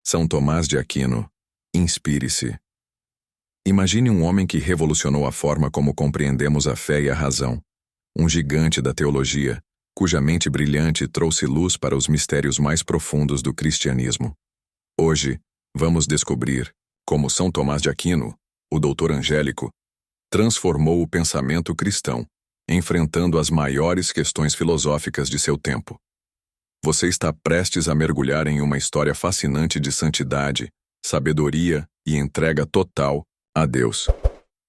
São Tomás de Aquino, inspire-se. Imagine um homem que revolucionou a forma como compreendemos a fé e a razão. Um gigante da teologia, cuja mente brilhante trouxe luz para os mistérios mais profundos do cristianismo. Hoje, vamos descobrir como São Tomás de Aquino, o doutor angélico, transformou o pensamento cristão, enfrentando as maiores questões filosóficas de seu tempo. Você está prestes a mergulhar em uma história fascinante de santidade, sabedoria e entrega total a Deus.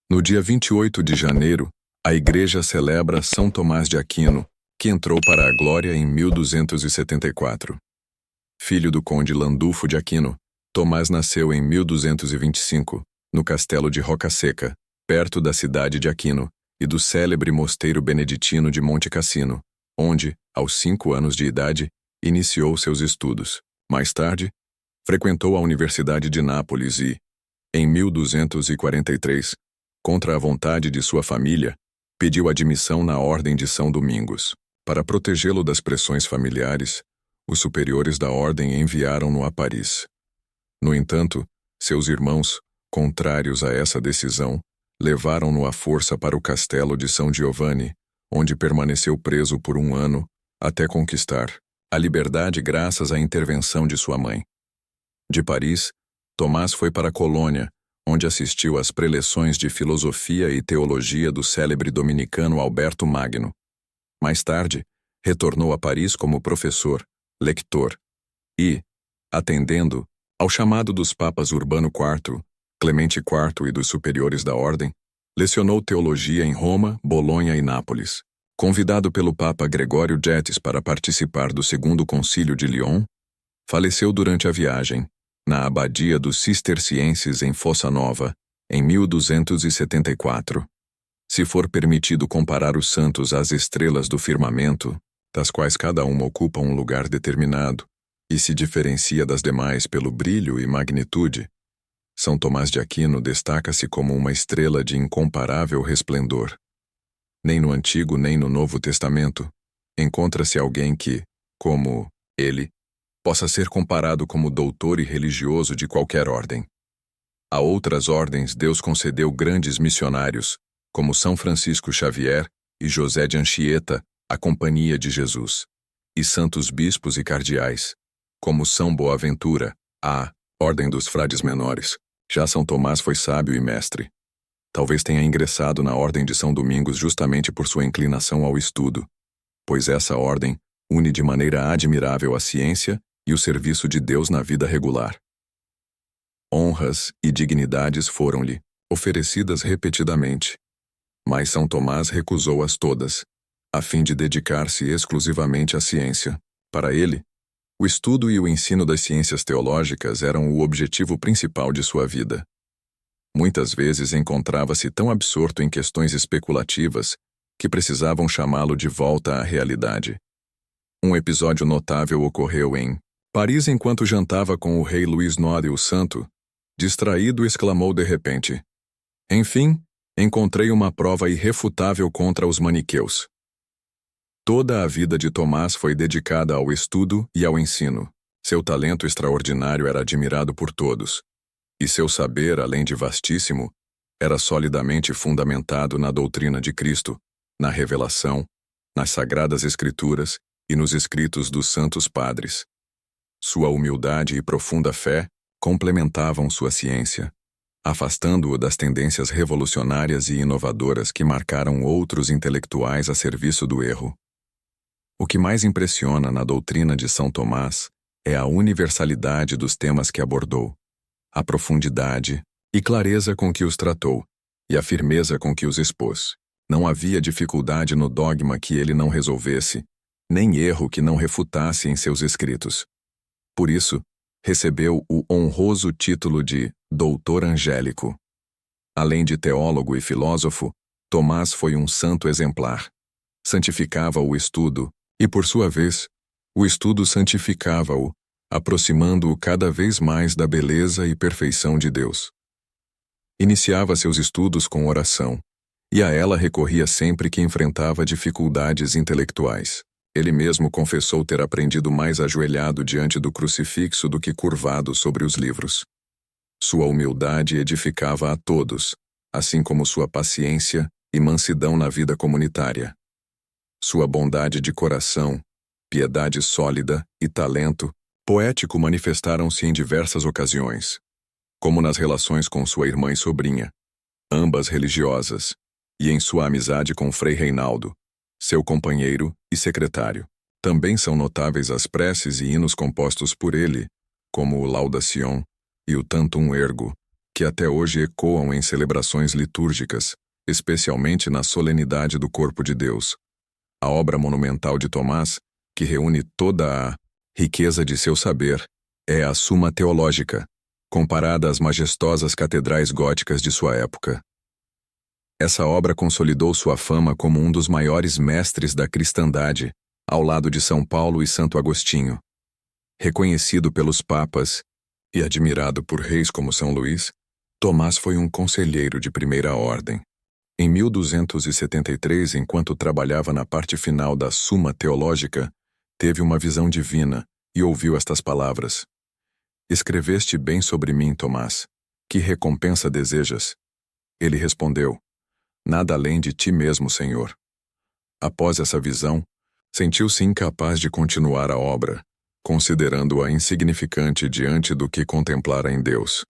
No dia 28 de janeiro, a Igreja celebra São Tomás de Aquino, que entrou para a glória em 1274. Filho do conde Landulfo de Aquino, Tomás nasceu em 1225, no castelo de Rocaseca, perto da cidade de Aquino, e do célebre mosteiro beneditino de Monte Cassino, onde, aos 5 anos de idade, iniciou seus estudos. Mais tarde, frequentou a Universidade de Nápoles e, em 1243, contra a vontade de sua família, pediu admissão na Ordem de São Domingos. Para protegê-lo das pressões familiares, os superiores da ordem enviaram-no a Paris. No entanto, seus irmãos, contrários a essa decisão, levaram-no à força para o castelo de São Giovanni, onde permaneceu preso por 1 ano, até conquistar a liberdade graças à intervenção de sua mãe. De Paris, Tomás foi para Colônia, onde assistiu às preleções de filosofia e teologia do célebre dominicano Alberto Magno. Mais tarde, retornou a Paris como professor, lector e, atendendo ao chamado dos papas Urbano IV, Clemente IV e dos superiores da ordem, lecionou teologia em Roma, Bolonha e Nápoles. Convidado pelo Papa Gregório Getes para participar do Segundo Concílio de Lyon, faleceu durante a viagem, na abadia dos cistercienses em Fossa Nova, em 1274. Se for permitido comparar os santos às estrelas do firmamento, das quais cada uma ocupa um lugar determinado e se diferencia das demais pelo brilho e magnitude, São Tomás de Aquino destaca-se como uma estrela de incomparável resplendor. Nem no Antigo nem no Novo Testamento encontra-se alguém que, como ele, possa ser comparado como doutor e religioso de qualquer ordem. A outras ordens Deus concedeu grandes missionários, como São Francisco Xavier e José de Anchieta, a Companhia de Jesus, e santos bispos e cardeais, como São Boaventura, a Ordem dos Frades Menores. Já São Tomás foi sábio e mestre. Talvez tenha ingressado na Ordem de São Domingos justamente por sua inclinação ao estudo, pois essa ordem une de maneira admirável a ciência e o serviço de Deus na vida regular. Honras e dignidades foram-lhe oferecidas repetidamente, mas São Tomás recusou-as todas, a fim de dedicar-se exclusivamente à ciência. Para ele, o estudo e o ensino das ciências teológicas eram o objetivo principal de sua vida. Muitas vezes encontrava-se tão absorto em questões especulativas que precisavam chamá-lo de volta à realidade. Um episódio notável ocorreu em Paris enquanto jantava com o rei Luís IX o Santo. Distraído, exclamou de repente: "Enfim, encontrei uma prova irrefutável contra os maniqueus." Toda a vida de Tomás foi dedicada ao estudo e ao ensino. Seu talento extraordinário era admirado por todos, e seu saber, além de vastíssimo, era solidamente fundamentado na doutrina de Cristo, na revelação, nas sagradas escrituras e nos escritos dos santos padres. Sua humildade e profunda fé complementavam sua ciência, afastando-o das tendências revolucionárias e inovadoras que marcaram outros intelectuais a serviço do erro. O que mais impressiona na doutrina de São Tomás é a universalidade dos temas que abordou, a profundidade e clareza com que os tratou, e a firmeza com que os expôs. Não havia dificuldade no dogma que ele não resolvesse, nem erro que não refutasse em seus escritos. Por isso, recebeu o honroso título de doutor angélico. Além de teólogo e filósofo, Tomás foi um santo exemplar. Santificava o estudo, e por sua vez, o estudo santificava-o, aproximando-o cada vez mais da beleza e perfeição de Deus. Iniciava seus estudos com oração, e a ela recorria sempre que enfrentava dificuldades intelectuais. Ele mesmo confessou ter aprendido mais ajoelhado diante do crucifixo do que curvado sobre os livros. Sua humildade edificava a todos, assim como sua paciência e mansidão na vida comunitária. Sua bondade de coração, piedade sólida e talento poético manifestaram-se em diversas ocasiões, como nas relações com sua irmã e sobrinha, ambas religiosas, e em sua amizade com Frei Reinaldo, seu companheiro e secretário. Também são notáveis as preces e hinos compostos por ele, como o Laudación e o Tantum Ergo, que até hoje ecoam em celebrações litúrgicas, especialmente na solenidade do Corpo de Deus. A obra monumental de Tomás, que reúne toda a riqueza de seu saber, é a Suma Teológica, comparada às majestosas catedrais góticas de sua época. Essa obra consolidou sua fama como um dos maiores mestres da cristandade, ao lado de São Paulo e Santo Agostinho. Reconhecido pelos papas e admirado por reis como São Luís, Tomás foi um conselheiro de primeira ordem. Em 1273, enquanto trabalhava na parte final da Suma Teológica, teve uma visão divina e ouviu estas palavras: "Escreveste bem sobre mim, Tomás. Que recompensa desejas?" Ele respondeu: "Nada além de ti mesmo, Senhor." Após essa visão, sentiu-se incapaz de continuar a obra, considerando-a insignificante diante do que contemplara em Deus.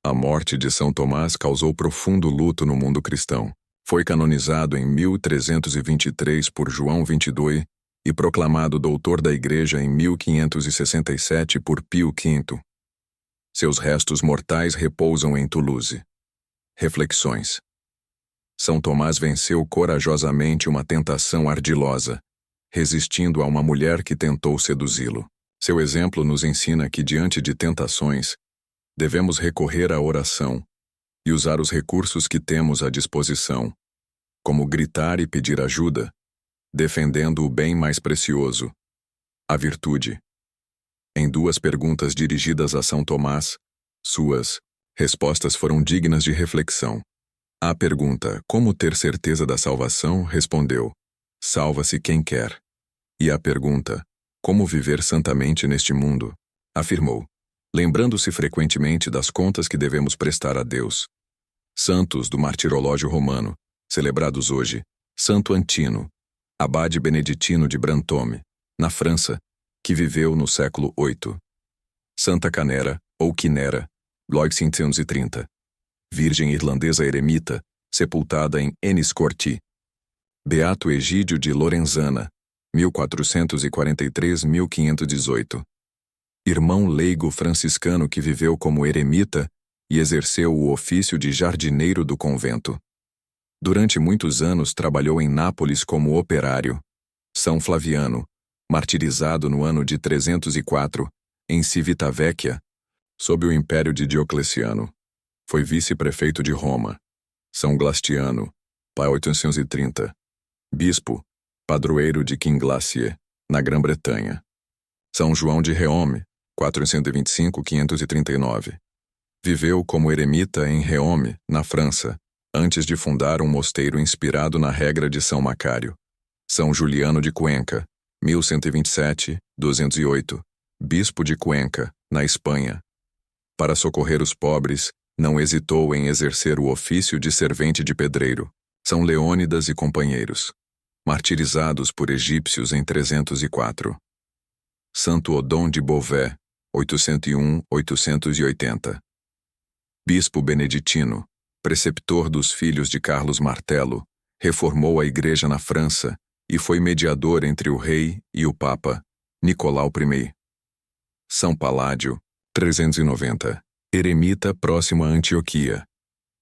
A morte de São Tomás causou profundo luto no mundo cristão. Foi canonizado em 1323 por João XXII e proclamado doutor da Igreja em 1567 por Pio V. Seus restos mortais repousam em Toulouse. Reflexões. São Tomás venceu corajosamente uma tentação ardilosa, resistindo a uma mulher que tentou seduzi-lo. Seu exemplo nos ensina que, diante de tentações, devemos recorrer à oração e usar os recursos que temos à disposição, como gritar e pedir ajuda, defendendo o bem mais precioso, a virtude. Em duas perguntas dirigidas a São Tomás, suas respostas foram dignas de reflexão. À pergunta "Como ter certeza da salvação?", respondeu: "Salva-se quem quer." E à pergunta "Como viver santamente neste mundo?", afirmou: "Lembrando-se frequentemente das contas que devemos prestar a Deus." Santos do Martirológio Romano, celebrados hoje: Santo Antino, abade beneditino de Brantôme, na França, que viveu no século VIII. Santa Canera, ou Quinera, 830. Virgem irlandesa eremita, sepultada em Enniscorthy. Beato Egídio de Lorenzana, 1443-1518. Irmão leigo franciscano que viveu como eremita e exerceu o ofício de jardineiro do convento. Durante muitos anos trabalhou em Nápoles como operário. São Flaviano, martirizado no ano de 304, em Civitavecchia, sob o império de Diocleciano. Foi vice-prefeito de Roma. São Glastiano, pai 830. Bispo, padroeiro de Quinglacie, na Grã-Bretanha. São João de Réaume, 425-539. Viveu como eremita em Réaume, na França, antes de fundar um mosteiro inspirado na regra de São Macário. São Juliano de Cuenca, 1127-208, bispo de Cuenca, na Espanha. Para socorrer os pobres, não hesitou em exercer o ofício de servente de pedreiro. São Leônidas e companheiros, martirizados por egípcios em 304. Santo Odon de Beauvais, 801-880. Bispo beneditino, preceptor dos filhos de Carlos Martelo, reformou a Igreja na França e foi mediador entre o rei e o Papa, Nicolau I. São Paládio, 390. Eremita próximo a Antioquia.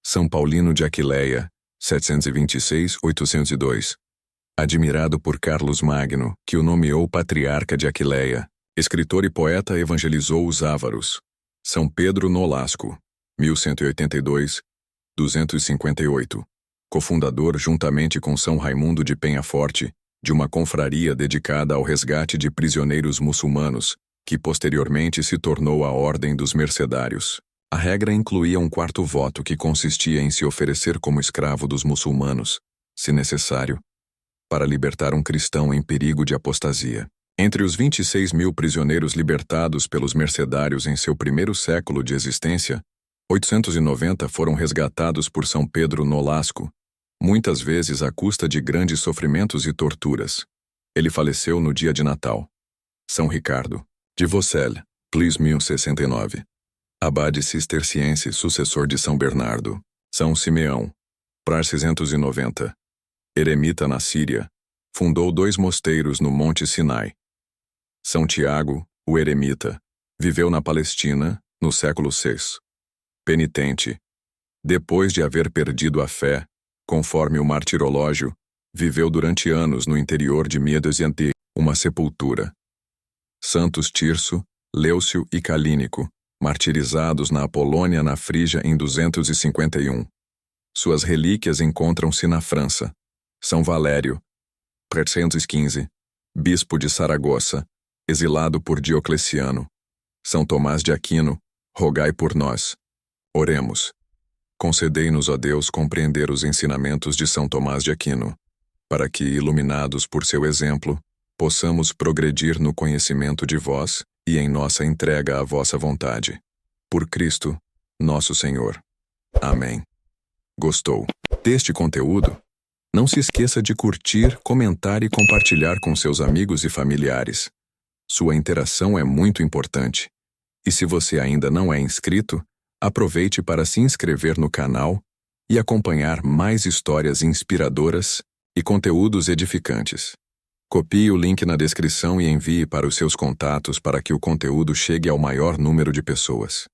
São Paulino de Aquileia, 726-802. Admirado por Carlos Magno, que o nomeou patriarca de Aquileia, escritor e poeta, evangelizou os ávaros. São Pedro Nolasco, 1182-258. Cofundador, juntamente com São Raimundo de Penhaforte, de uma confraria dedicada ao resgate de prisioneiros muçulmanos, que posteriormente se tornou a Ordem dos Mercedários. A regra incluía um quarto voto que consistia em se oferecer como escravo dos muçulmanos, se necessário, para libertar um cristão em perigo de apostasia. Entre os 26 mil prisioneiros libertados pelos mercedários em seu primeiro século de existência, 890 foram resgatados por São Pedro Nolasco, muitas vezes à custa de grandes sofrimentos e torturas. Ele faleceu no dia de Natal. São Ricardo, de Vaucelles, Plis 1069. Abade cisterciense sucessor de São Bernardo. São Simeão, Prar 690. Eremita na Síria, fundou 2 mosteiros no Monte Sinai. São Tiago, o eremita, viveu na Palestina, no século VI. Penitente, depois de haver perdido a fé, conforme o martirológio, viveu durante anos no interior de Miedoziante, uma sepultura. Santos Tirso, Leucio e Calínico, martirizados na Apolônia na Frígia em 251. Suas relíquias encontram-se na França. São Valério, 315, bispo de Saragoça, exilado por Diocleciano. São Tomás de Aquino, rogai por nós. Oremos. Concedei-nos, ó Deus, compreender os ensinamentos de São Tomás de Aquino, para que, iluminados por seu exemplo, possamos progredir no conhecimento de vós e em nossa entrega à vossa vontade. Por Cristo, nosso Senhor. Amém. Gostou deste conteúdo? Não se esqueça de curtir, comentar e compartilhar com seus amigos e familiares. Sua interação é muito importante. E se você ainda não é inscrito, aproveite para se inscrever no canal e acompanhar mais histórias inspiradoras e conteúdos edificantes. Copie o link na descrição e envie para os seus contatos para que o conteúdo chegue ao maior número de pessoas.